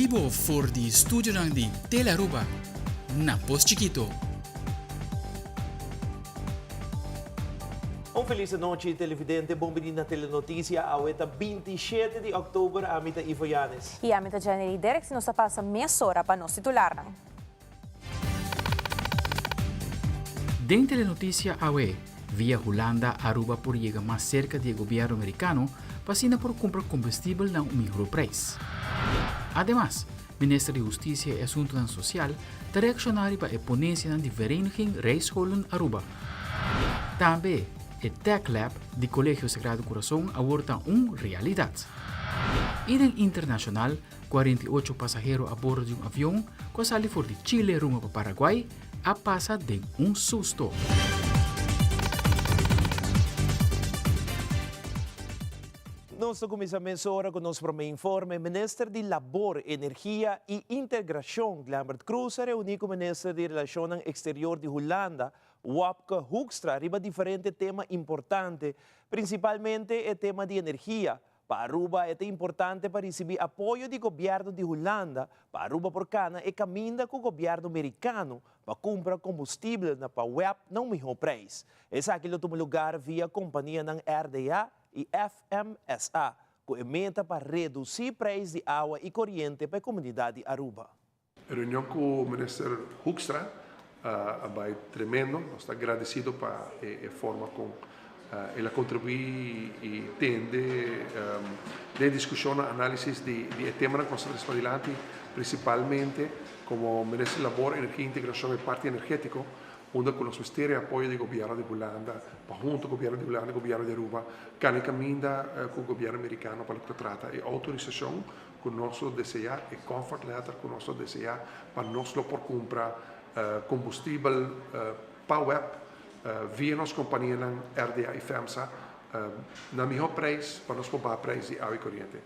Gibo voor die studio ng di Telaruba. Na Post Chiquito. Un feliz noche, televidente. Bombardino na Telenotícia, aweta 27 de outubro, amita Ivo Yanes. E amita Janeiro Derek, se nos passa meia hora para nos titular. Den Telenotícia AWE, via Holanda, Aruba por llega mais cerca do governo americano, pasina por comprar combustível na mejor preço. Además, Ministro de Justiça e Assuntos Social está reaccionando para a ponência na Vereniging Rijkscholen Aruba. Também, o Tech Lab do Colégio Sagrado Coração aborda uma realidade. E em internacional, 48 passageiros a bordo de um avião que sale for de Chile rumo para Paraguai a passa de um susto. Nós começamos agora com o nosso primeiro informe. Ministro de Labor, Energia e Integração, Lambert Cruz, reuniu com o Ministro de Relações Exteriores de Holanda, Wopke Hoekstra, riba diferente tema importante, principalmente o tema de energia. Para Aruba é importante para receber apoio do governo de Holanda. Para Aruba por cana é caminho com o governo americano para comprar combustível na web não melhor preço. Esse aqui toma lugar via companhia ng RDA e FMSA, com meta para reduzir o preço de água e corrente para a comunidade Aruba. Reunião com o ministro Hoekstra vai tremendo, nós estamos agradecidos para a forma como ela contribui e tende de discussão, análise de temas que nós estamos adiante, principalmente como Ministro de Labor, Energia e Integração e Parte Energético, onde com o ministério de apoio do governo de Holanda, junto com o governo de Holanda e o governo de Aruba, que caminha com o governo americano para o que trata de autorização com o nosso DCA e comfort letter com o nosso DCA para nós por comprar combustível para web via nossa companhia RDA e FEMSA na melhor preço para nós comprar preço de água e corrente.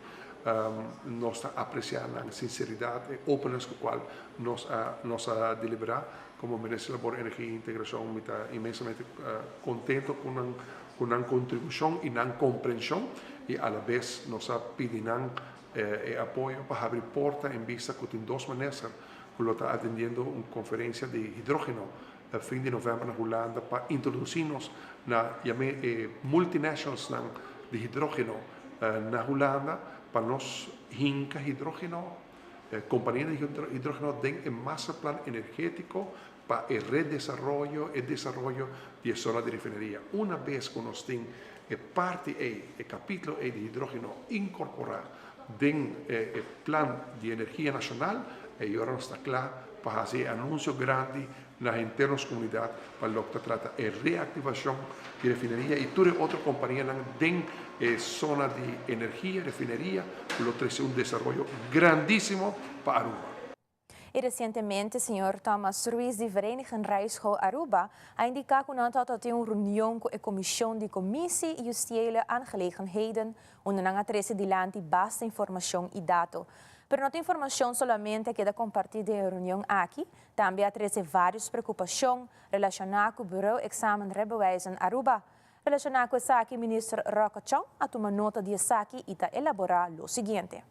Nós apreciamos a sinceridade e openness com a qual nós deliberar como Ministro de Labor, Energia e Integração. Está imensamente contento com a contribuição e a compreensão e, à vez, nós pedimos apoio para abrir porta em vista que tem duas maneiras. Ele está atendendo uma conferência de hidrogênio a fim de novembro na Holanda para introduzir-nos na multinationals de hidrogênio na Holanda para nós hinca hidrogênio, companhia de hidrogênio tem um master plan energético para o redesarrollo e desarrollo de zona de refineria. Uma vez que nós temos parte e capítulo de hidrogênio incorporado dentro do plan de energia nacional, e agora está claro para fazer anúncio grande nas internas comunidades para o que trata de reativação de refineria e toda outra companhia dentro da zona de energia, refineria, lo que um desenvolvimento grandíssimo para Aruba. E recentemente, o senhor Thomas Ruiz, de Vereniging Rijkschool Aruba, ha indicado que dat hij een reunião com a Comissão de Commissie Justitiële Aangelegenheden, onde não atrese dilante basta informação e dados. Pero não tem informação somente que da compartilhar da reunião aqui, também atrese várias preocupações relacionadas com o Bureau Examen Rebbewijzen Aruba. Relacionado com essa aqui, ministro Roque Chong, a tomar nota de essa aqui e a elaborar o seguinte.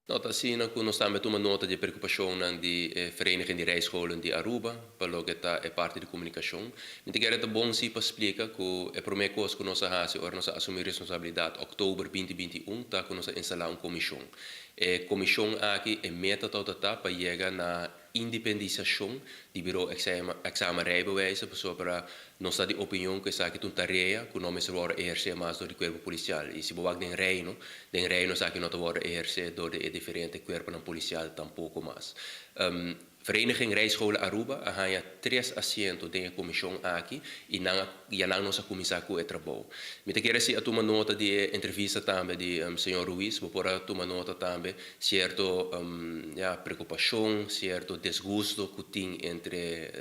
Nota assim, nós também tomamos nota de preocupação da Vereniging de Rijkscholen de Aruba, pelo que é parte de comunicação. Então, quero é bom se para explicar que a primeira coisa que nós fazemos, nós assumimos responsabilidade em outubro 2021, tá que nós instalar uma comissão. A comissão aqui é meta toda para chegar na independização do Bureau Examen Rijbewijzen, para nossa opinião que essa aqui é uma tarefa que não se pode exercer mais do corpo policial. E se você tem reino aqui não pode exercer do diferente corpo policial tampouco mais. Vereniging Rijkscholen Aruba tem 3 assentos da comissão aqui e não nossa comissão com o trabalho. Me quero se tomar nota de entrevista também de senhor Ruiz, para tomar nota também certo preocupação, certo desgosto que tem entre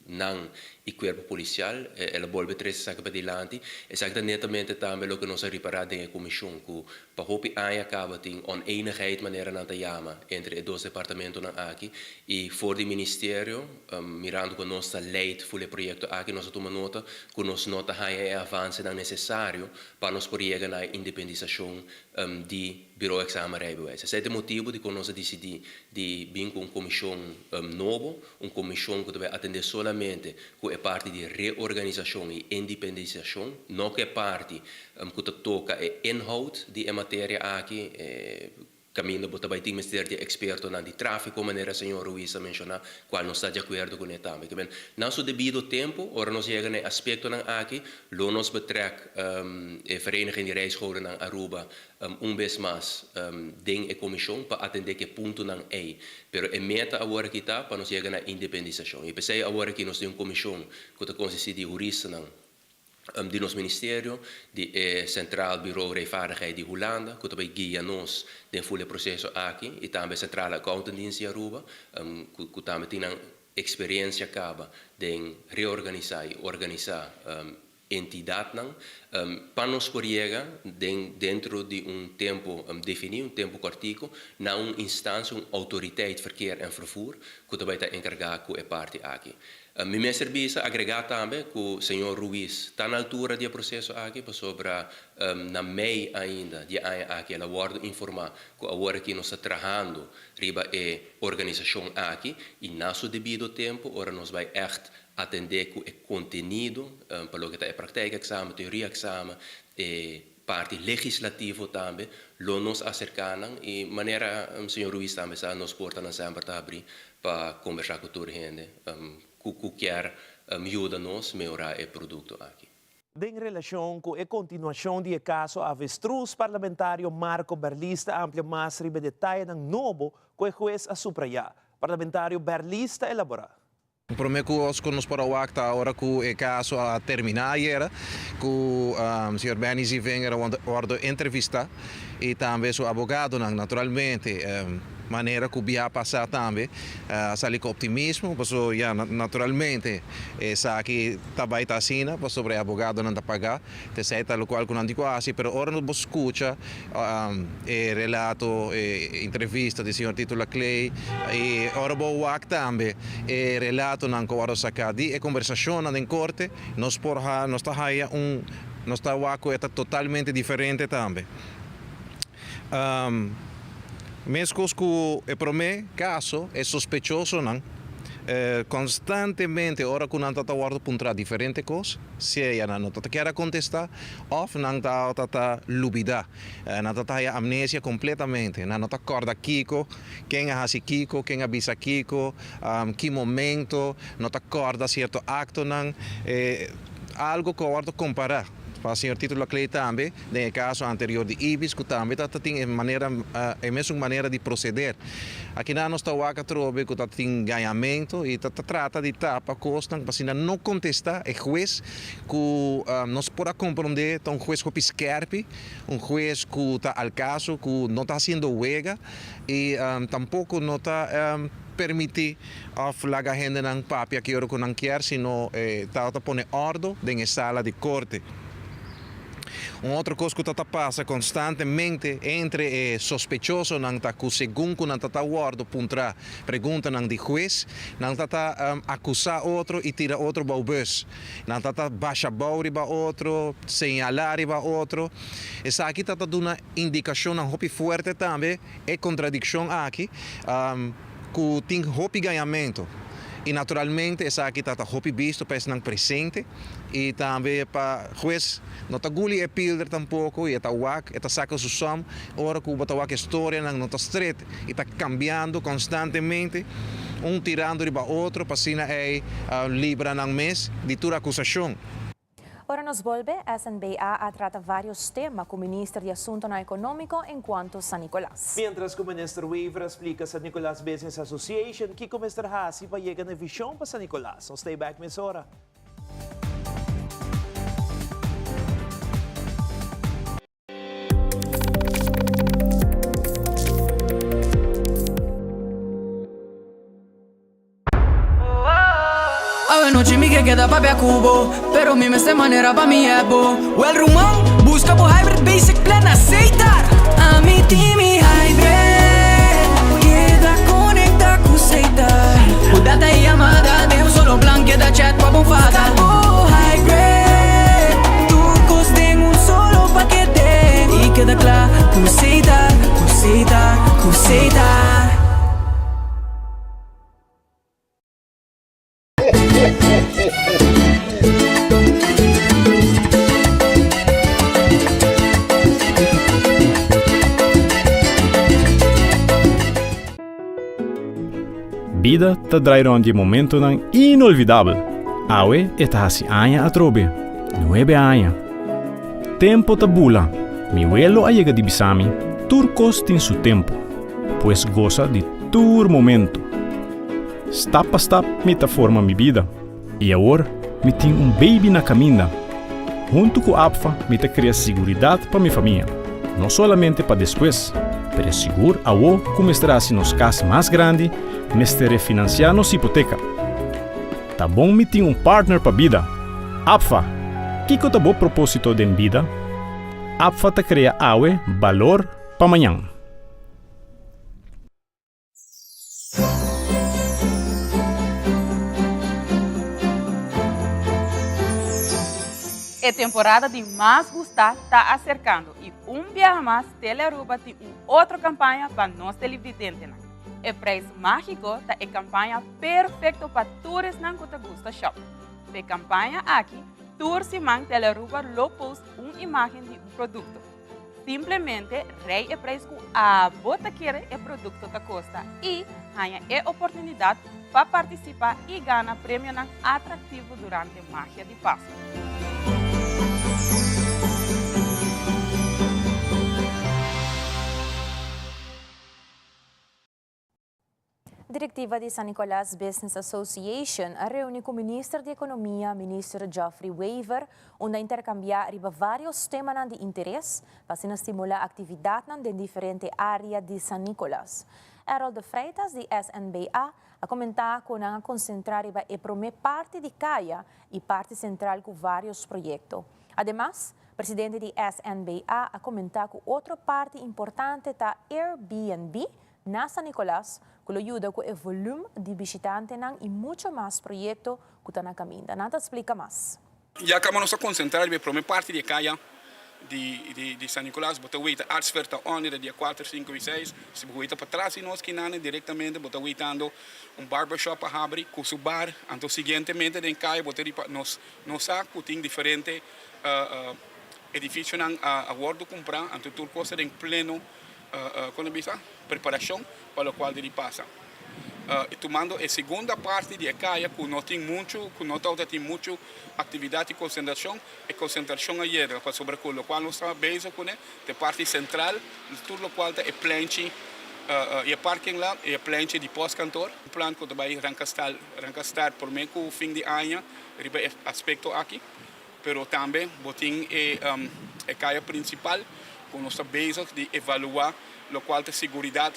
não e corpo policial, ela volve três saca para diante, exatamente também o que nós reparamos em a comissão, que para hopi aí acaba tem oneenigheid maneira na tayama entre os dois departamentos aqui e fora do ministério, mirando que nós leid voor o projeto aqui, nós tomamos nota que nós nota aí é avanço necessário para nós chegar na independização de bureau exame rijbewijs. Esse é o motivo de que nós decidimos de vir com uma comissão nova, uma comissão que vai atender somente com a parte de reorganização e independização, não que a parte que toca a inhoud de matéria aqui, caminho para também ter de experto na de tráfico, maneira senhor Ruiz a mencionar, qual não está de acordo com ele também. Não so devido tempo, ora nós chegamos no aspecto aqui, lo nos betrek a vereniging de reischolen na Aruba vez mais ding a comissão para atender que ponto não é. Pero a meta agora que está para nós chegar na independização. E pensei agora que nós temos uma comissão que consiste de juristas de nosso ministério, de Centraal Bureau Rechtvaardigheid de Holanda, que também guia nós no processo aqui, e também Centraal Accountancy de Aruba, que também tem experiência acaba de reorganizar e organizar entidade para nos chegar dentro de tempo definido, tempo cortico, na uma instância, uma autoridade verkeer en vervoer, que também está encarregada com a parte aqui. Meu serviço agregar também que o senhor Ruiz está na altura do processo aqui, sobre na MEI ainda, de aqui, ela guarda informar que agora que nós estamos trabalhando riba a organização aqui, e nosso devido tempo, ora nós vai echt atender com o conteúdo, para o que está a prática exame, teoria exame, e parte legislativa também, lo nos acercam e maneira o senhor Ruiz também está nos porta na sempre para abrir para conversar com toda a gente, que quer ajuda-nos a melhorar o produto aqui. Em relação com a continuação do caso avestruz parlamentário Marco Berlista amplia mais riba detalhe ng novo que o juez a subrayar. Parlamentário Berlista elabora. Prometo que nos para o acta agora que o caso a terminar era que o senhor Benny Zivenger a entrevista e também o advogado naturalmente maneira que o passar também sair com optimismo, porque já naturalmente essa aqui também está assim, sobre o advogado não está pagar, te sei tal qual que não digo assim, mas agora nós escuta relato, entrevista do senhor Tito Laclay e agora o acta também relato não que agora sacar de conversação na corte, nós porra nós está aí nós está o é totalmente diferente também. Mesmo que o primeiro caso é suspeitoso, não? Constantemente, ora que não está guardando para diferentes coisas, se ela não quer contestar, ou não está lubida, não está amnésia completamente, não está acorda Kiko, quem é esse Kiko, quem avisa Kiko, que momento, não está acorda certo acto, não, algo que eu comparar. Para o senhor Tito Laclay também, no caso anterior de Ibis, que também tem a mesma maneira de proceder. Aqui nós estamos a trobe que tem ganhamento e trata de tapa costa, para não contestar o juiz que nós podemos compreender, um juiz que pisquerpe, um juiz que está ao caso, que não está sendo huelga e tampouco não está permitir a flaga gente não papia que eu não quer, sino está pondo ordem na sala de corte. Outra coisa que está passa constantemente entre sospechoso não está que segundo não está guardo puntra pergunta não de juiz não está acusar outro e tira outro para o bus não está baixa bauri para outro señalar para outro essa aqui está dando uma indicação não hopi forte também é contradição aqui que tem hopi ganhamento. E naturalmente essa aqui está hopi visto para estar presente e também para juiz não está guli e pilder tampouco e está wak está saca o som ora que o batawak história não está straight e está cambiando constantemente tirando para outro para sina é libra ng mês de toda acusação. Ora nos volve, SNBA a trata vários temas com o ministro de Assunto Econômico enquanto San Nicolás. Mientras que o ministro Weaver explica San Nicolás Business Association que o Mr. Hasi vai chegar na visão para San Nicolás. So stay back, Miss Ora. e noche mi que queda papi a cubo, pero mi me manera pa mi ebo. Well rumão, busca por hybrid basic plan aceitar. A mi team hybrid, queda conecta com aceitar. O data e amada, tem um solo plan que dá chat pa bonfada. Oh hybrid, turcos tem um solo paquete e queda claro, com aceitar, com aceitar, com aceitar. Vida te draai rond je momento dan inolvidable. Awe eta hasi anya atrobe. 9 años. Tempo tabula. Mi vuelo llega di bisami. Turcos tin su tempo. Pues goza de tur momento. Step a step me ta forma mi vida. E agora me tem baby na caminha. Junto com a APFA, me ta cria seguridade para minha família. Não somente para depois, mas seguro a o começará se nos casa mais grande, me refinanciar nos hipoteca. Tá bom me tem partner para vida. APFA, que tá bom propósito de vida? APFA ta cria awe valor para amanhã. A temporada de Mais Gustar está acercando e Viaja Mais Telearuba tem outra campanha para nós televidentes. O preço mágico é a campanha perfeita para todos que gostam de shop. A campanha aqui, todos os Telearuba lopos uma imagem de produto. Simplesmente rei o preço que a bota quer o produto que custa e ganha a oportunidade para participar e ganhar prêmio atrativo durante a magia de Páscoa. Diretiva de San Nicolás Business Association reúne com o Ministro de Economia, Ministro Geoffrey Weaver, onde intercambiar vários temas de interesse para estimular a atividade em diferentes áreas de San Nicolás. Harold de Freitas, de SNBA, a comentar com a concentrar a primeira parte de CAIA e parte central com vários projetos. Ademais, o presidente de SNBA a comentar com outra parte importante da Airbnb na San Nicolás, que ajuda com o volume de visitantes e muito mais projetos que estão na caminho. Nada explica mais. Já acabamos de concentrar na primeira parte de CAIA de San Nicolás, bota oita artsferta onde dia 4, 5 e 6, se boita para trás e nós que não diretamente bota oitando barbershop a abrir com o bar, então seguintemente em CAIA bota nós saco tem diferente edifício a guardo comprar, então tudo coisa em pleno quando bisa preparação para o qual ele passa. E tomando a segunda parte de CAIA, que não tem muito, que não tem muito atividade e concentração aí, sobre o qual nós estamos bem com a parte central, tudo o qual é planche, e a parking lá, e a planche de pós-cantor, um plano que vai arrancar por meio com o fim de ano, riba aspecto aqui, pero também botem a CAIA principal, que nós estamos bem de evaluar o qual tem segurança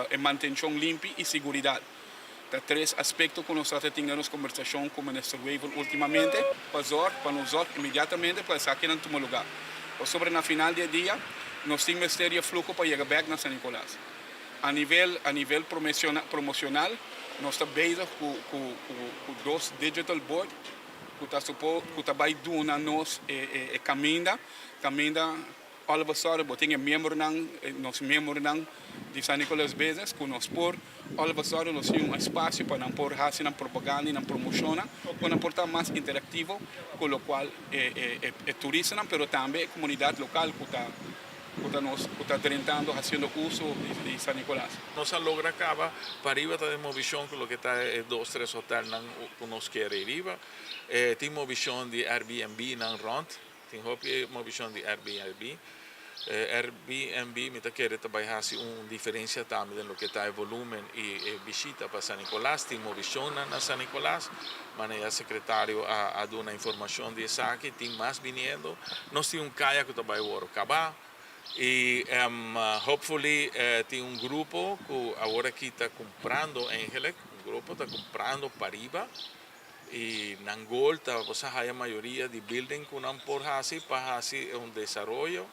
e manutenção limpa e segurança. Há três aspectos que nós estamos tendo conversação com o Ministro Weaver ultimamente, para nos imediatamente para sair em todo lugar. Sobre na final do dia, nós temos Ministério Fluxo para chegar back na San Nicolás. A nível promocional, nós estamos bem com dois digital board, que vai dar nos caminho all of a sudden, botei nos membros de San Nicolás Business, que nós por, all of a sudden, nós temos espaço para não pôr a propaganda e na promoção, para não portar mais interativo, com o qual é turista, mas também a comunidade local que está tentando, fazendo uso de San Nicolás. Nós logra acaba para arriba da visão que o que está é 2, 3 hotéis que nós queremos. Temos visão de Airbnb na Rond, temos visão de Airbnb. Airbnb mi ta quer trabalhar diferença também no que está o volume e visita para San Nicolás, temos visão na San Nicolás, mas o secretário a dar uma informação de isso aqui, tem mais vindo, nós temos CAIA que trabalha o acabar e hopefully tem grupo que agora aqui está comprando Angelic, grupo está comprando Pariba y Nangolta, pues hay mayoría de building que no por hasi para hasi un desarrollo.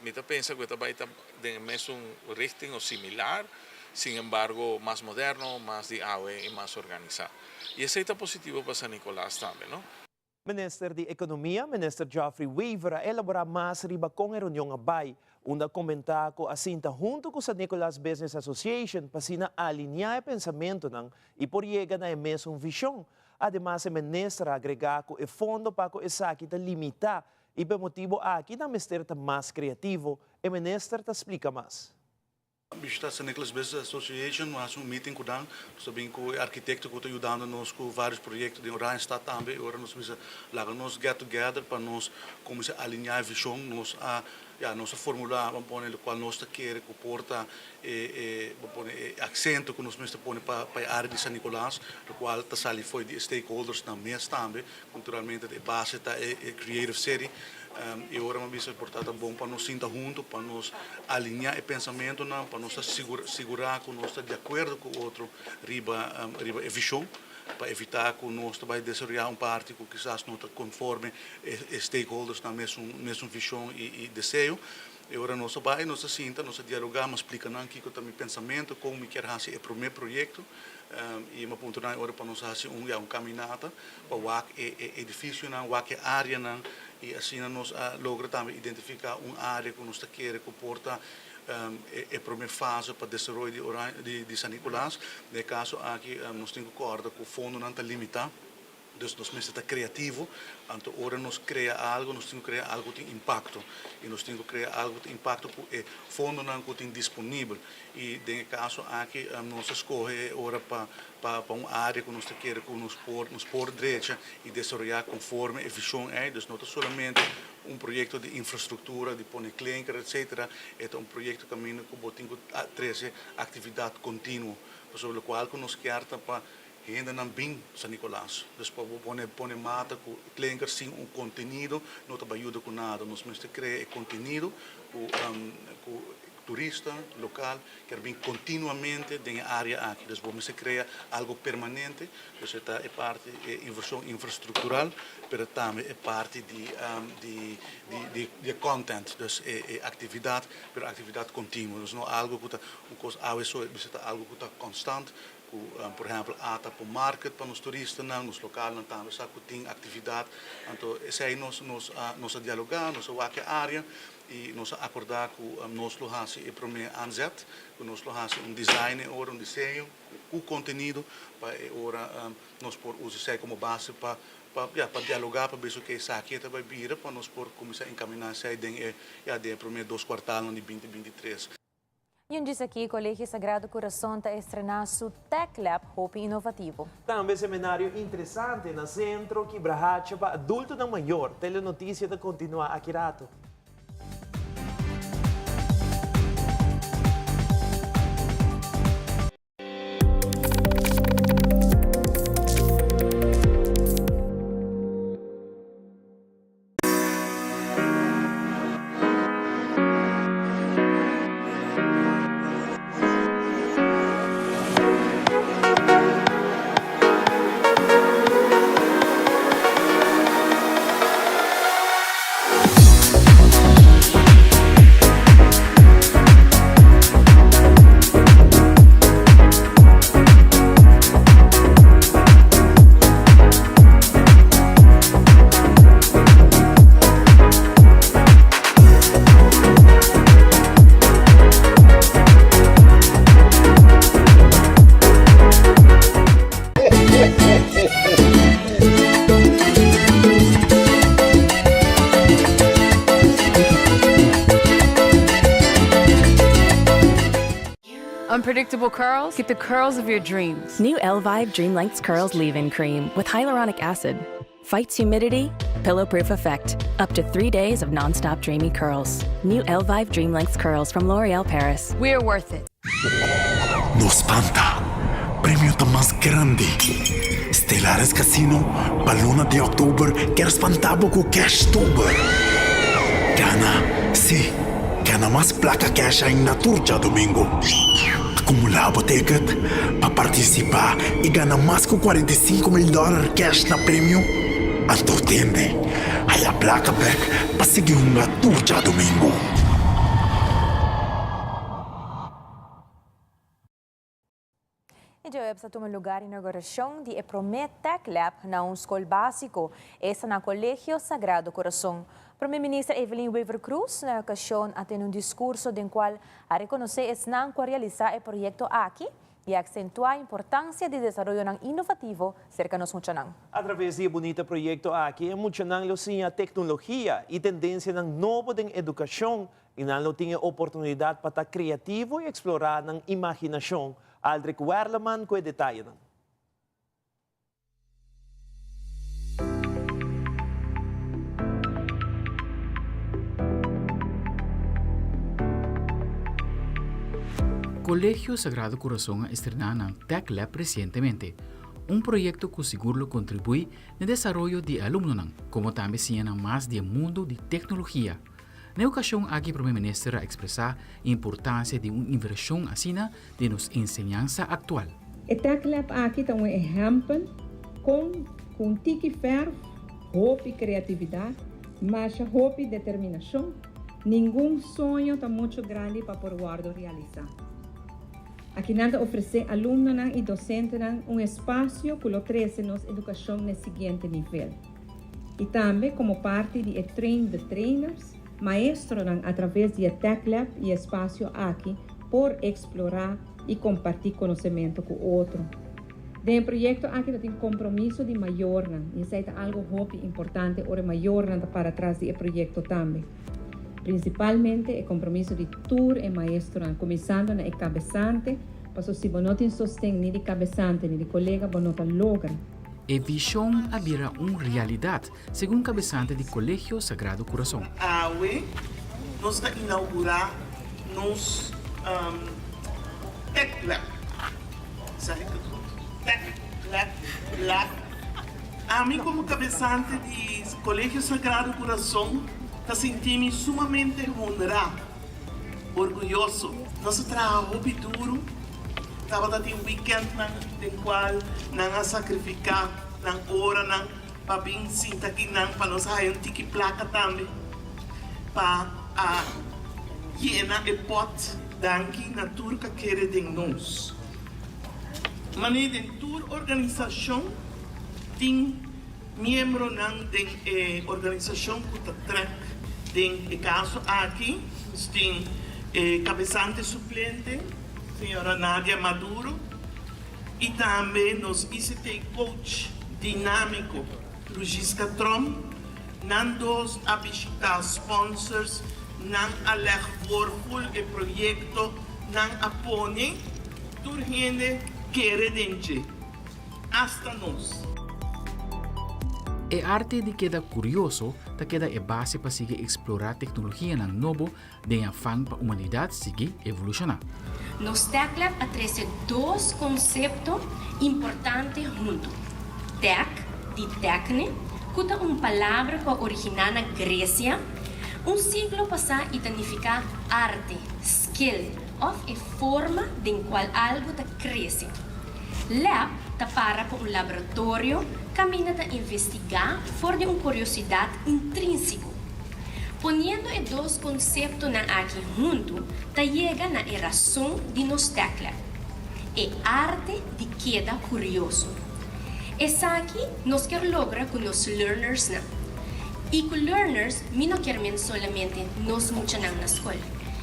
Me pensa que vai de mes un richting o similar, sin embargo más moderno, más de AWE y más organizado. Y eso está positivo para San Nicolás también, ¿no? Minister de Economia, Minister Geoffrey Weaver, elaborar mais riba com a reunião abay, onde comentar com a cinta junto com a Nicholas Business Association para sina alinhar o pensamento e por chegar na mesma visão. Ademais, o ministro agregar com o fundo para que essa aqui limitar e por motivo aqui na ministério mais criativo, o ministro explica mais. Está a Nicholas Business Association, nós meeting com nós também com o arquiteto que está ajudando nós com vários projetos de Orange está também, agora nós vamos lá nós get together para nós como se alinhar a visão, nós nosso formulário, vamos pôr o qual nós queremos que porta accento que nós vamos pôr para a área de São Nicolás, o qual está sali foi de stakeholders na mesa também, culturalmente a base da Creative City. E agora uma vez portanto bom para nós sentar junto, para nós alinhar o pensamento, para nós segurar que nós estamos de acordo com o outro riba a visão, para evitar que nós vai desenvolver parte que quizás não está conforme stakeholders na mesma visão e desejo. E agora nós vai, nós senta, nós dialogamos, explicamos aqui que também pensamento, como quer fazer o primeiro projeto. E uma ponto na hora para nós fazer caminhada para o edifício, a área, e assim nós logramos também identificar uma área que nós queremos que porta a primeira fase para o desenvolvimento de São Nicolás. No caso aqui nós temos que acordar que o fundo não está limitado. Dus nós temos que estar criativo, então agora nós criamos algo, nós temos que criar algo que tem impacto, e nós temos que criar algo que tem impacto que o fundo não tem disponível. E no caso aqui nós escolhemos agora para uma área que nós queremos que nos pôr direita e desenvolver conforme a visão é, dus não é somente projeto de infraestrutura, de pôr clinker, etc. É projeto que tem que trazer atividade contínua, sobre o qual nós queremos para ainda não bem São Nicolás. Depois põe mata com clinker sem conteúdo, não te ajuda com nada. Nós temos que criar conteúdo com o turista local que vem continuamente na área aqui. Depois vamos criar algo permanente. Isso é parte de inversão infraestrutural, mas também é parte de content, dus atividade, mas atividade contínua. Dus não algo que está algo que está constante. Por exemplo, ata para o market para os turistas, nos locais, também tem atividade. Então, isso aí nós dialogar, nós vamos a área e nós acordar que nós fazemos o primeiro anzet, que nós fazemos design, desenho, o conteúdo, para nós usar isso como base para dialogar, para ver o que isso aqui vai vir, para nós começar a encaminhar isso aí no primeiro 2 quartais de 2023. Yung diz aqui, o Colégio Sagrado Coração está estrenando seu Tech Lab Hope Inovativo. Também seminário interessante no centro que brahacha para adulto na maior. Telenotícia da continua aqui rato. Unpredictable curls? Get the curls of your dreams. New Elvive Dream Lengths Curls Leave-In Cream with hyaluronic acid. Fights humidity, pillow-proof effect. Up to 3 days of non-stop dreamy curls. New Elvive Dream Lengths Curls from L'Oreal Paris. We're worth it. No spanta. Premio ta más grande. Stellaris Casino. Ballona de Oktober. Quer spantabo com Cashtober. Gana, sim. gana más placa cash en la turja domingo. Acumula ticket para participar y gana más que $45,000 cash na premio. Anto tiende, hay la placa back para seguir una turja domingo. E Joab sa tumang lugar inaugurasyong di Epromet Tech Lab na un school básico esta na Colegio Sagrado Corazón. Primeira-Ministra Evelyn Weaver Cruz na ocasión atin un discurso din qual a reconocer esnang kwa realizar el proyecto aqui e acentuar a importância de desarrollo ng inovativo cerca nos Muchanang. Através de bonito proyecto aqui, Muchanang lo sinha tecnologia e tendência ng novo din edukasyon e nalo tinha oportunidade para estar criativo e explorar ng imaginasyon. Aldrich Werleman com detalhe. Colegio Sagrado Corazón estrenó en Tech Lab recientemente, un proyecto que seguro contribuye al desarrollo de alumnos, como también siendo más del mundo de tecnología. Na ocasión, aqui o Primeiro-Ministro expressar a importância de uma inversão assim de nos enseñança atual. O Tech Lab aqui é um exemplo com tique ferro, hope e criatividade, mas hope e determinação. Nenhum sonho está muito grande para por guardo realizar. Aqui nada oferecer alunos e docentes um espaço que oferece nos educação no seguinte nível. E também como parte de train de trainers, maestros através de Tech Lab e espaço aqui por explorar e compartilhar conhecimento com o outro. Do projeto aqui tem compromisso de maior, e isso é algo importante ou maior para trás do projeto também. Principalmente o compromisso de tour e maestro, começando na cabeçante, para se você não tem sustento de cabeçante, nem de colega, você não logra. A visão abrirá uma realidade, segundo o cabeçante do Colegio Sagrado Corazón. Hoje, nós estamos inaugurando nos Tech Lab. Sabe que tudo? Tech Lab. A mim, como cabeçante do Colegio Sagrado Corazón, está sentindo sumamente honrado, orgulhoso. Nosso trabalho é duro. Estava tendo um weekend no qual não sacrificar, não hora, não para vir sinta aqui, não para nós ter um tique placa também, para llenar o pote daqui na tour que quer de nós. Mas de tour organização tem membro da organização que está track, tem o caso aqui, tem cabeçante suplente, senhora Nadia Maduro, e também nos ICT Coach Dinâmico, Luís Catron, não dos abistar sponsors, não aleg voorvol o projeto, não apoiem, tur gente querendente, hasta nós. E arte de queda curioso, da queda é base para seguir explorar tecnologia ng novo, de afán para a humanidade seguir evolucionar. Nos Tech Lab atrece dois conceitos importantes juntos. Tech, de tecne, que é uma palavra que originou na Grécia. Siglo passado significa arte, skill, ou a forma de qual algo cresce. Lab para um laboratório, caminha a investigar fora de uma curiosidade intrínseca. Poniendo os dois conceitos aqui junto, chega na razão de nos Tech Lab. É arte de queda curioso. Essa aqui nós queremos lograr com os learners. E com learners, não queremos solamente nos Muchanang na escola.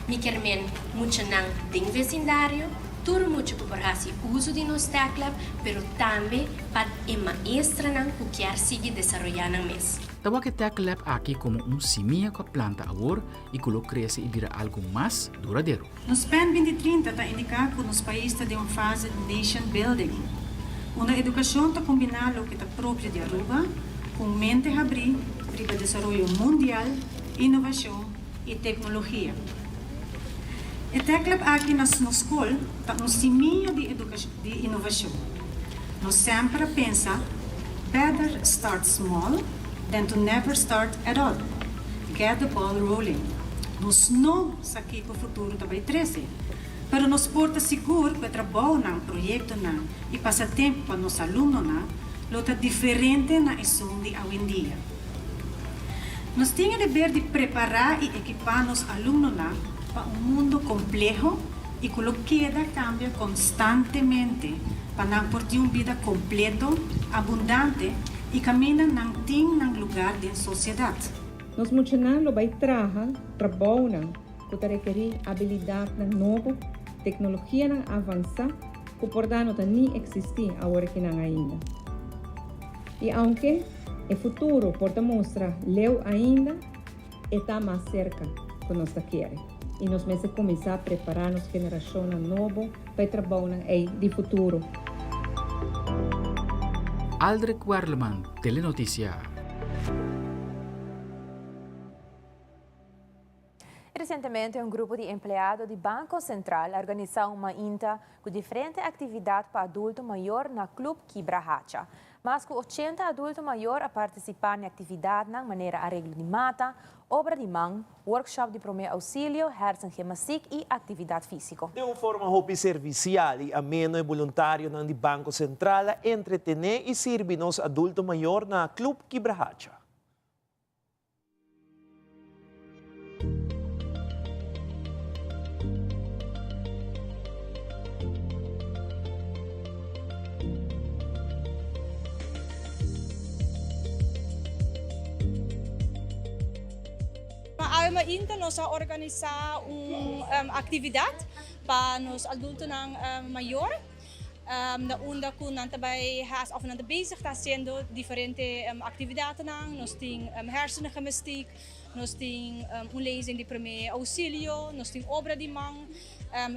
Me queremos Muchanang do vecindário, tudo muito para o uso de nos Tech Lab, mas também para a maestra que quer seguir desenvolvendo o mês. Tawa que Tech Lab aqui como semilla que planta agora e que lo cresce e vira algo mais duradouro. Nos PEN 2030 está indicado que nos países está de uma fase de nation building. Uma educação está combinando o que está próprio de Aruba, com mente abrir para o desenvolvimento mundial, inovação e tecnologia. O Tech Lab aqui na escola está semilla de inovação. Nós sempre pensamos, better start small than to never start at all. Get the ball rolling. Nós não aqui para o futuro também 13. Pero nos porta seguro que o trabalho no projeto e passatempo para os alunos lota diferente na escola de hoje em dia. Nós temos o dever de preparar e equipar os alunos para um mundo complexo e que queda cambia constantemente para não ter uma vida completa, abundante e caminhar num lugar da sociedade. Nós mencionamos vai trabalho que requer habilidade nova, tecnologia avançada, que por dar não existe agora que não ainda. E aunque o futuro pode mostrar leu ainda, está mais cerca que nós queremos. E nós vamos começar a preparar nossa geração nova para trabalhar no futuro. Aldrich Werleman, Telenoticia. Recentemente, um grupo de empregados do Banco Central organizou uma INTA com diferentes atividades para adulto maior na Clube Quibra-Hacha. Mas com 80 adultos maior a participar na atividade na maneira arreglo de mata, obra de mão, workshop de primeiro auxílio, hersengymnastiek e atividade física. De uma forma hobby servicial e ameno e voluntário no Banco Central, entretener e servir nos adultos maior na Clube Quibra-Hacha. A INTA nos organiza uma atividade para os adultos maior. Na onda que nós também estamos bezig fazendo diferentes atividades. Nós temos hersengymnastiek, nós temos lezing de primeiro auxílio, nós temos obra de mão.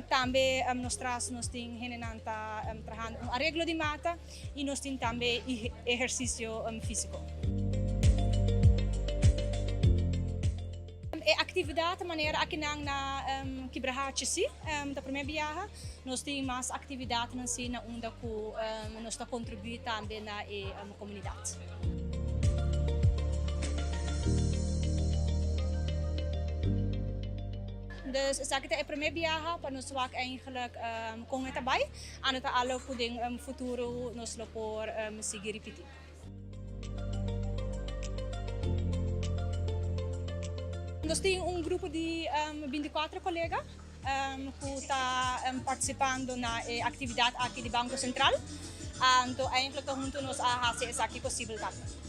Também nós temos trabalhando arreglo de mata e nós temos também exercício físico. A atividade maneira aqui na Quibra-Hacha da primeira viagem nós temos mais atividades na onda que nós contribuímos também na comunidade. Dus zeg ik de primeira viagem para nós eigenlijk com het erbij aan het alle pudding futuro nós por seguir repetir. Nós temos grupo de 24 colegas que está participando na atividade aqui do Banco Central. Então, eigenlijk juntos nós fazemos aqui possível também.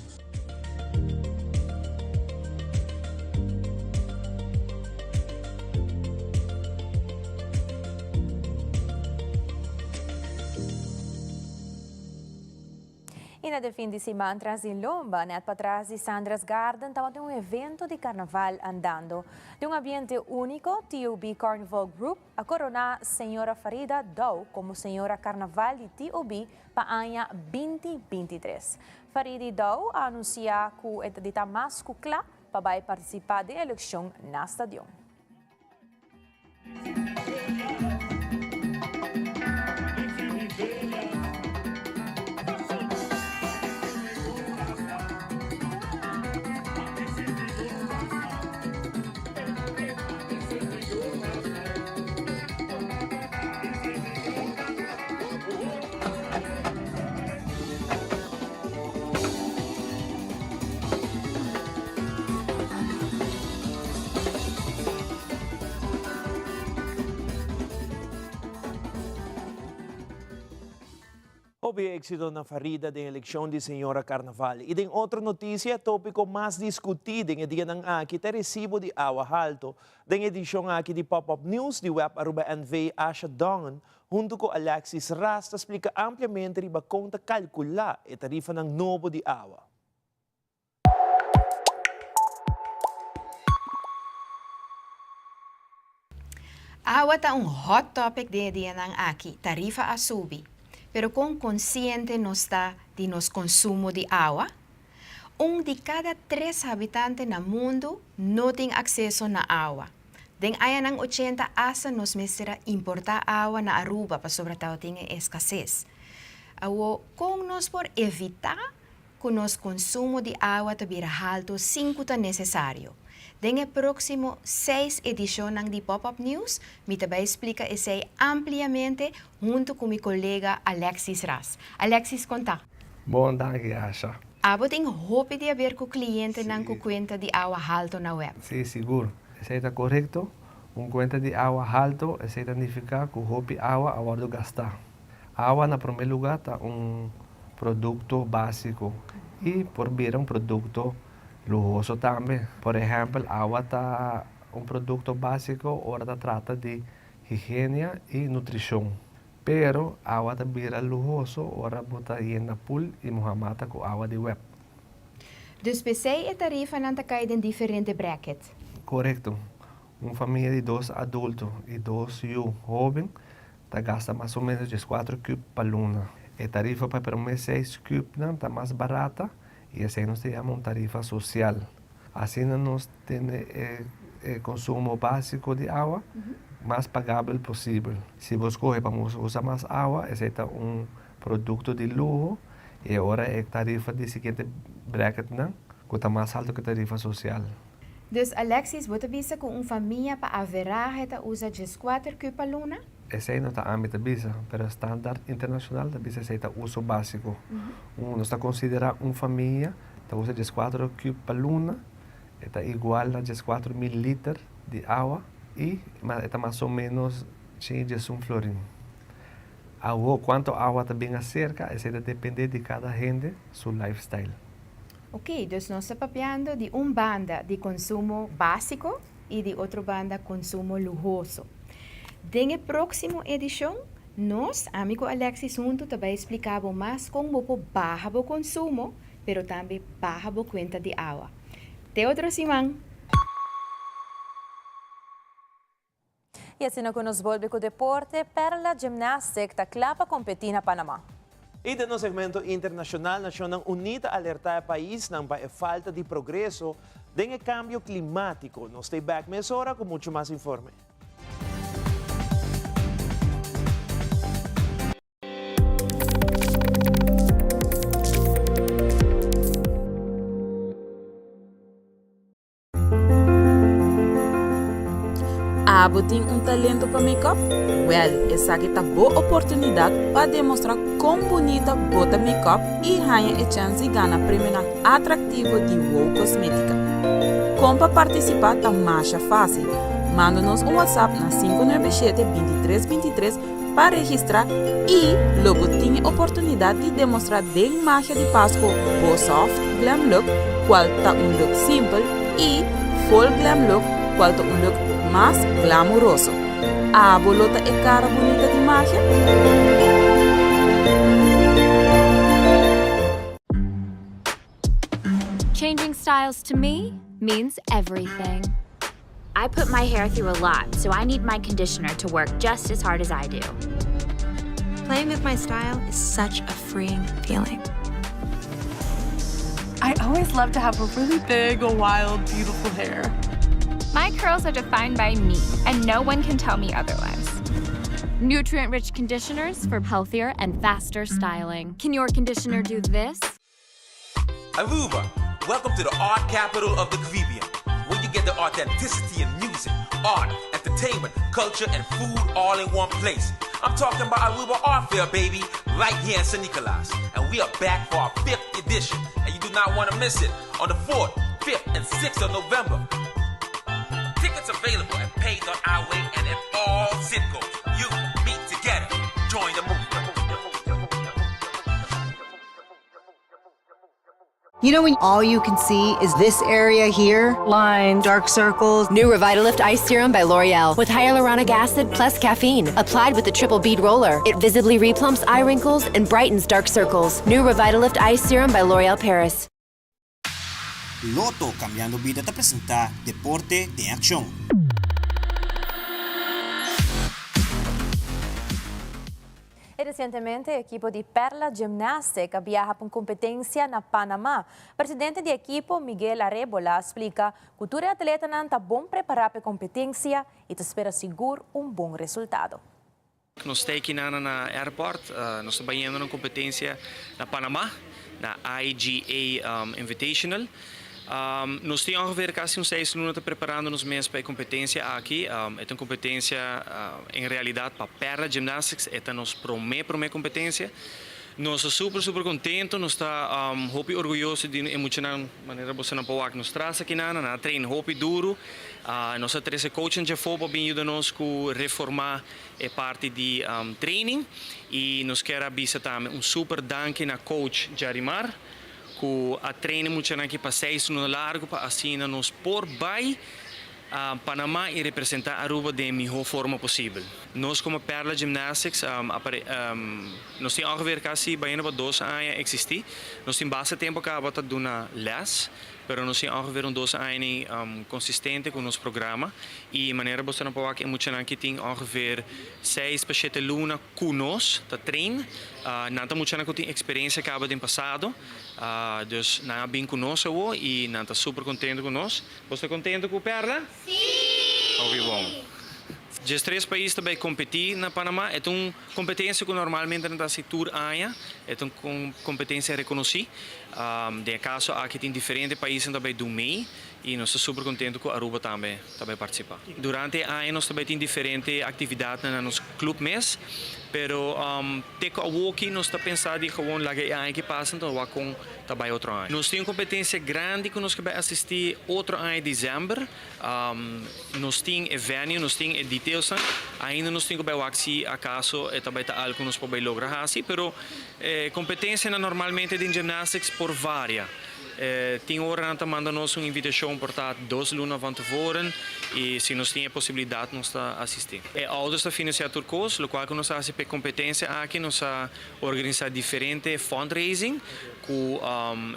E na fim de semana, em Lomba, net para trás de Sandra's Garden, tem um evento de carnaval andando. De um ambiente único, TOB Carnival Group a coronar Senhora Farida Dou como Senhora Carnaval de TOB para o ano 2023. Farida Dou anuncia que está mais claro para participar da eleição na estação. Houve éxito na farida da eleição de Senhora Carnaval. E em outra notícia, tópico mais discutido em dia ng aqui, é recibo de água alto. Em edição aqui de Pop-Up News, de Web Aruba NV Asha Dongan, junto com Alexis Rasta, explica ampliamente riba conta calcular a tarifa ng novo de água. Água está hot topic de dia ng aqui, tarifa a subir. Pero kung consciente nos está de nos consumo de água, de cada 3 habitantes no mundo não tem acesso na água. Den ayan ng 80 asa nos mesera importar água na Aruba para sobretudo tem escassez. Kung nos por evitar que nos consumo de água tabira alto 5 tá necessário. Den próximo 6 edición ng di Pop-Up News, me também explica esse ampliamente junto com meu colega Alexis Ras. Alexis, conta. Bom dia, Asha. Abo tem hope de haver com cliente nang kukwenta de awa halto na web. Sim, seguro. Isso está correto. Conta de água alto, isso significa que o hope água a hora de gastar. Água, na primeiro lugar, está produto básico e por vir produto lujoso também. Por exemplo, água está produto básico, hora trata de higiene e nutrição. Pero água está vira lujoso, hora bota na pool e mohamata com água de web. Dus PC e tarifa não tá em diferente bracket. Correto. Uma família de 2 adultos e 2 jovens gasta mais ou menos 4 cubos por luna. A tarifa para o mês 6 cubos está mais barata e assim nós chamamos tarifa social. Assim nós temos consumo básico de água mais pagável possível. Se você escolhe para usar mais água, esse é produto de luxo e agora a tarifa de seguinte bracket que está mais alto que a tarifa social. Dus Alexis, você pensa que uma família para haverá usa 4 cubos por luna? Esse não está a meta bisa, mas o standard internacional da bisa é o uso básico. Nós está considerando uma família que usa 4 cubos por luna, está igual a 4 mil litros de água e está mais ou menos 1 florim. Agora, quanto água está bem cerca, isso depende de cada gente, seu lifestyle. Ok, dus nós estamos papiando de banda de consumo básico e de outra banda consumo lujoso. Na próxima edição, nós, amigo Alexis, junto também explicamos mais como baixar o consumo, mas também baixar a conta de água. Até outra semana. E assim que nos volve com o deporte, Perla Gymnastics está clara para competir na Panamá. E no segmento internacional, Naciones Unidas alerta o país na falta de progresso em cambio climático. Nos stay back meia hora com muito mais informe. Abo tem talento para make-up? Well, essa aqui tá boa oportunidade para demonstrar como bonita bota make-up e ganha a chance de ganhar prêmio atrativo de WOW Cosmética. Como para participar tá mais fácil. Manda-nos WhatsApp na 597-2323 para registrar e logo tem a oportunidade de demonstrar bem magia de Páscoa, boa soft, glam look, qual tá look simples e full glam look, qual tá look mais glamouroso. A bolota é cara bonita de magia? Changing styles to me means everything. I put my hair through a lot, so I need my conditioner to work just as hard as I do. Playing with my style is such a freeing feeling. I always love to have a really big, wild, beautiful hair. My curls are defined by me, and no one can tell me otherwise. Nutrient-rich conditioners for healthier and faster styling. Can your conditioner do this? Aruba, welcome to the art capital of the Caribbean, where you get the authenticity in music, art, entertainment, culture, and food all in one place. I'm talking about Aruba Art Fair, baby, right here in San Nicolas. And we are back for our 5th edition, and you do not want to miss it on the 4th, 5th, and 6th of November. Tickets available at pay.our and in all zip codes. You meet together. Join the movement. You know when all you can see is this area here? Lines, dark circles. New Revitalift Eye Serum by L'Oreal with hyaluronic acid plus caffeine. Applied with the triple bead roller. It visibly replumps eye wrinkles and brightens dark circles. New Revitalift Eye Serum by L'Oreal Paris. Lotto Cambiando Vida te presenta Deporte de Acción. E recentemente, o equipo de Perla Gymnastics viaja para competência na Panamá. Presidente do equipo, Miguel Arebola, explica que o atleta não está bom preparado para a competência e te espera seguro bom resultado. Nós estamos aqui na airport, nós estamos indo na competência na Panamá, na IGA Invitational. Nós temos ongeveer quase 6 minutos preparando-nos mesmo para a competência aqui. É uma competência, em realidade, para perna gymnastics. É a nossa primeira competência. Nós estamos super contentos, nós estamos muito orgulhosos de emocionar maneira você não pode nos traz aqui na treino muito duro. Nós temos coaching de futebol bem ajuda-nos a reformar a parte de training e nós queremos também super danke na coach Jarimar que a treino muito aqui para 6 no largo para assim nos por bem Panamá e representar Aruba de melhor forma possível. Nós como Perla Gymnastics, nós temos ongeveer quase bijna 2 anos a existir. Nós temos bastante tempo que a doen les, pero nós temos ongeveer 2 anos consistente com o nosso programa. E maneira você não pode emocionar que tem ongeveer 6 para 7 lunas com nós, para trein. Nanta emocionar que tem experiência que acaba de passado. Dus na bem conosco e nanta super contente com nós. Você contente com Perla? Sim! Muito bom. Os 3 países também competir na Panamá. É uma competência que normalmente não se tour aia. É uma competência reconhecida. De caso aqui tem diferentes países também do meio. E nós estamos super contentes com a Aruba também participar. Durante o ano nós também temos diferentes atividades no nosso clube mês. Pero teco aqui nós estamos pensando em gewoon lagar ano que passa, então vamos com também outro ano. Nós temos uma competência grande que nós vamos assistir outro ano em dezembro. Nós temos evento, nós temos details. Ainda nós temos que ver se acaso também está algo que nós podemos lograr assim. Pero competência normalmente em gymnastics por várias. Tem hora que manda-nos uma invitação por 2 lunas van tevoren e se nós temos a possibilidade nós assistir. Ouders da financiar turcos, o qual que nós fazemos para competência aqui nós organizar diferentes fundraising que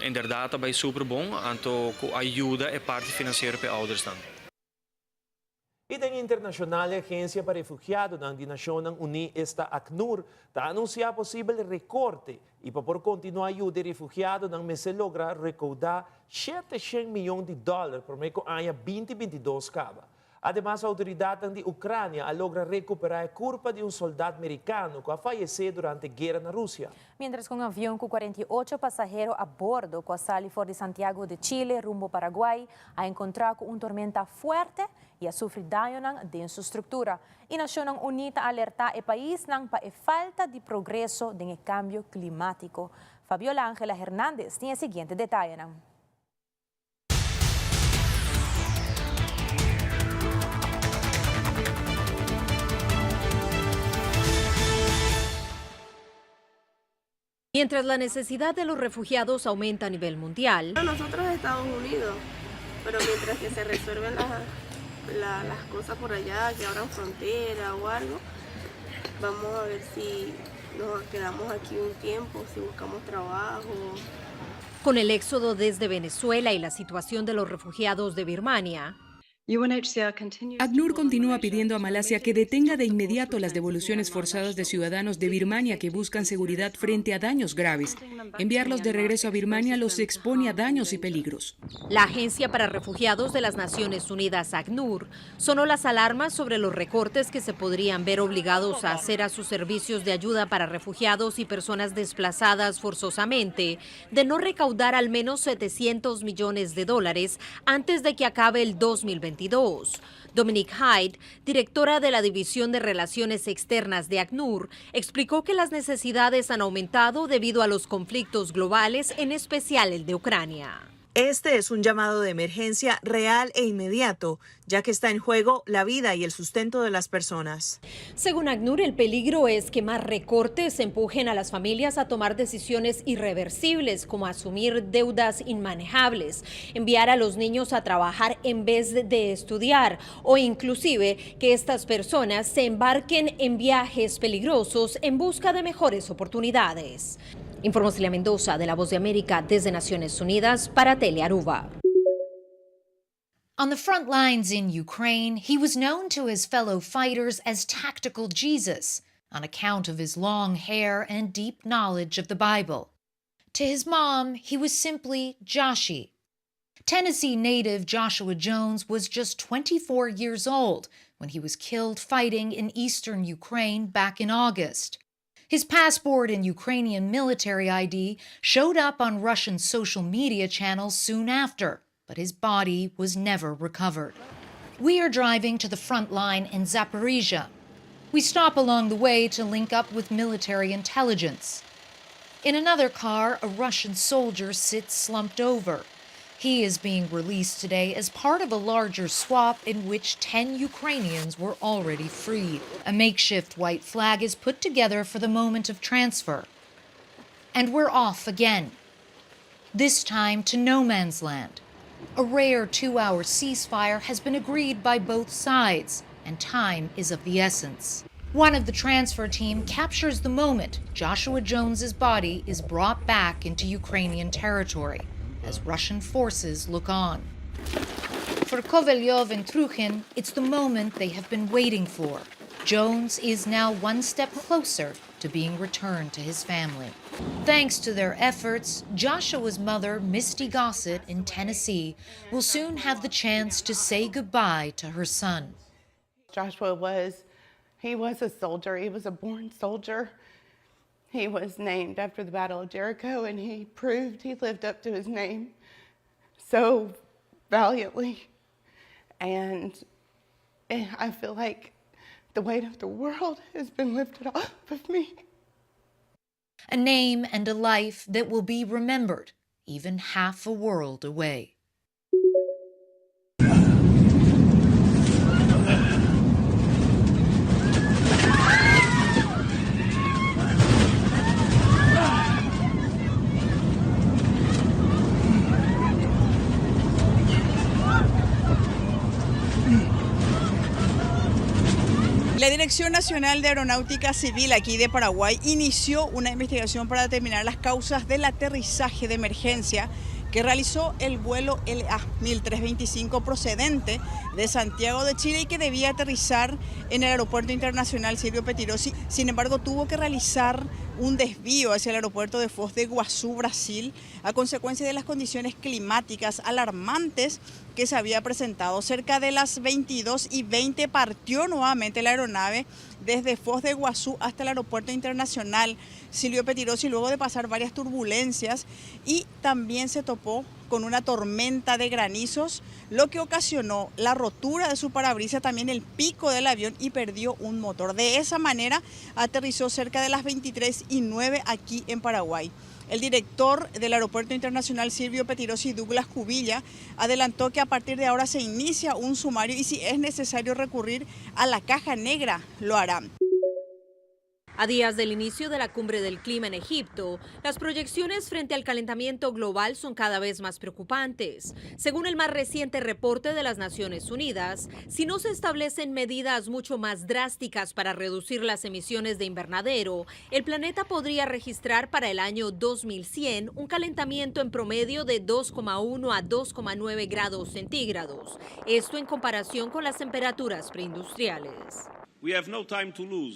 em verdade é super bom, então que ajuda a parte financeira para ouders também. E da Internacional Agência para Refugiados das Nações Unidas, ACNUR, está anunciando possível recorte e para continuar a ajuda a refugiados, não se logra recaudar $700 milhões por meio do ano 2022. Además, a autoridade de Ucrânia logra recuperar a culpa de soldado americano que faleceu durante a guerra na Rússia. Mientras que un avión con 48 pasajeros a bordo que sale for de Santiago de Chile rumbo Paraguay ha encontrado con una tormenta fuerte y ha sufrido daño en su estructura. Y Naciones Unidas alerta el país pa falta de progreso en el cambio climático. Fabiola Ángela Hernández tiene el siguiente detalle. Mientras la necesidad de los refugiados aumenta a nivel mundial, nosotros Estados Unidos, pero mientras que se resuelven las cosas por allá, que abran frontera o algo, vamos a ver si nos quedamos aquí un tiempo, si buscamos trabajo. Con el éxodo desde Venezuela y la situación de los refugiados de Birmania, ACNUR continúa pidiendo a Malasia que detenga de inmediato las devoluciones forzadas de ciudadanos de Birmania que buscan seguridad frente a daños graves. Enviarlos de regreso a Birmania los expone a daños y peligros. La Agencia para Refugiados de las Naciones Unidas, ACNUR, sonó las alarmas sobre los recortes que se podrían ver obligados a hacer a sus servicios de ayuda para refugiados y personas desplazadas forzosamente, de no recaudar al menos $700 millones antes de que acabe el 2022. Dominique Hyde, directora de la División de Relaciones Externas de ACNUR, explicó que las necesidades han aumentado debido a los conflictos globales, en especial el de Ucrania. Este es un llamado de emergencia real e inmediato, ya que está en juego la vida y el sustento de las personas. Según ACNUR, el peligro es que más recortes empujen a las familias a tomar decisiones irreversibles, como asumir deudas inmanejables, enviar a los niños a trabajar en vez de estudiar, o inclusive que estas personas se embarquen en viajes peligrosos en busca de mejores oportunidades. Informó Celia Mendoza de La Voz de América desde Naciones Unidas para Telearuba. On the front lines in Ukraine, he was known to his fellow fighters as Tactical Jesus, on account of his long hair and deep knowledge of the Bible. To his mom, he was simply Joshi. Tennessee native Joshua Jones was just 24 years old when he was killed fighting in eastern Ukraine back in August. His passport and Ukrainian military ID showed up on Russian social media channels soon after. but his body was never recovered. We are driving to the front line in Zaporizhia. We stop along the way to link up with military intelligence. In another car, a Russian soldier sits slumped over. He is being released today as part of a larger swap in which 10 Ukrainians were already freed. A makeshift white flag is put together for the moment of transfer. And we're off again. This time to no man's land. A rare 2-hour ceasefire has been agreed by both sides, and time is of the essence. One of the transfer team captures the moment Joshua Jones's body is brought back into Ukrainian territory as Russian forces look on. For Kovelyov and Trukhin, it's the moment they have been waiting for. Jones is now one step closer to being returned to his family. Thanks to their efforts, Joshua's mother, Misty Gossett in Tennessee, will soon have the chance to say goodbye to her son. Joshua was a soldier. He was a born soldier. He was named after the Battle of Jericho, and he proved he lived up to his name so valiantly. And I feel like the weight of the world has been lifted off of me. A name and a life that will be remembered, even half a world away. La Dirección Nacional de Aeronáutica Civil aquí de Paraguay inició una investigación para determinar las causas del aterrizaje de emergencia que realizó el vuelo LA 1325 procedente de Santiago de Chile y que debía aterrizar en el Aeropuerto Internacional Silvio Pettirossi. Sin embargo, tuvo que realizar un desvío hacia el aeropuerto de Foz de Iguazú, Brasil, a consecuencia de las condiciones climáticas alarmantes que se había presentado. Cerca de las 22:20 partió nuevamente la aeronave desde Foz de Iguazú hasta el Aeropuerto Internacional Silvio Pettirossi, luego de pasar varias turbulencias, y también se topó con una tormenta de granizos, lo que ocasionó la rotura de su parabrisas, también el pico del avión, y perdió un motor. De esa manera aterrizó cerca de las 23:09 aquí en Paraguay. El director del Aeropuerto Internacional Silvio Pettirossi, Douglas Cubilla, adelantó que a partir de ahora se inicia un sumario y si es necesario recurrir a la caja negra, lo harán. A días del inicio de la cumbre del clima en Egipto, las proyecciones frente al calentamiento global son cada vez más preocupantes. Según el más reciente reporte de las Naciones Unidas, si no se establecen medidas mucho más drásticas para reducir las emisiones de invernadero, el planeta podría registrar para el año 2100 un calentamiento en promedio de 2,1 a 2,9 grados centígrados. Esto en comparación con las temperaturas preindustriales.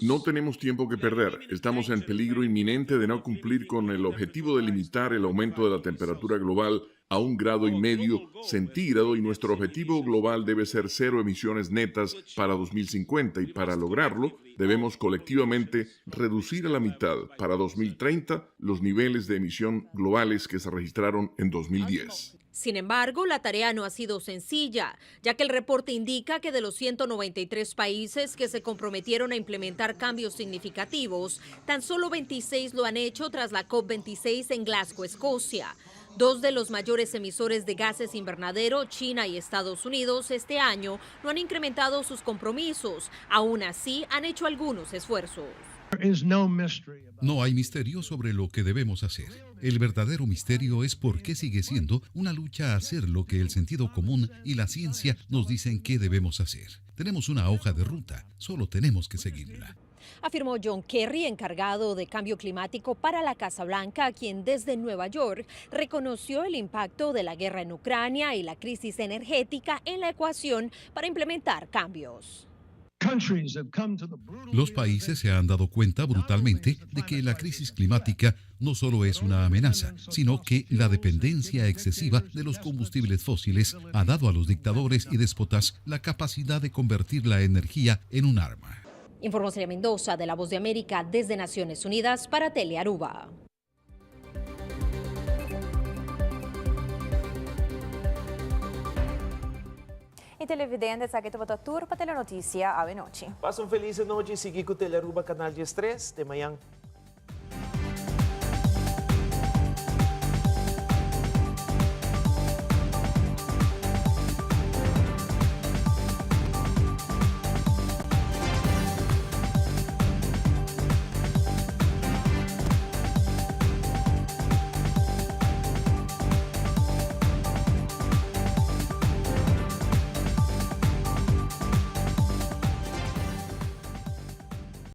No tenemos tiempo que perder. Estamos en peligro inminente de no cumplir con el objetivo de limitar el aumento de la temperatura global a 1,5 grados centígrados y nuestro objetivo global debe ser 0 emisiones netas para 2050 y para lograrlo debemos colectivamente reducir a la mitad para 2030 los niveles de emisión globales que se registraron en 2010. Sin embargo, la tarea no ha sido sencilla, ya que el reporte indica que de los 193 países que se comprometieron a implementar cambios significativos, tan solo 26 lo han hecho tras la COP26 en Glasgow, Escocia. Dos de los mayores emisores de gases invernadero, China y Estados Unidos, este año no han incrementado sus compromisos. Aún así, han hecho algunos esfuerzos. No hay misterio sobre lo que debemos hacer. El verdadero misterio es por qué sigue siendo una lucha a hacer lo que el sentido común y la ciencia nos dicen que debemos hacer. Tenemos una hoja de ruta, solo tenemos que seguirla. Afirmó John Kerry, encargado de cambio climático para la Casa Blanca, quien desde Nueva York reconoció el impacto de la guerra en Ucrania y la crisis energética en la ecuación para implementar cambios. Los países se han dado cuenta brutalmente de que la crisis climática no solo es una amenaza, sino que la dependencia excesiva de los combustibles fósiles ha dado a los dictadores y déspotas la capacidad de convertir la energía en un arma. Informó Celia Mendoza de La Voz de América desde Naciones Unidas para Telearuba. Y televidentes, aquí te voto tour para Telenoticia a noche. Pasa un feliz noche, sigue con Telearuba Canal 13 de Mayang.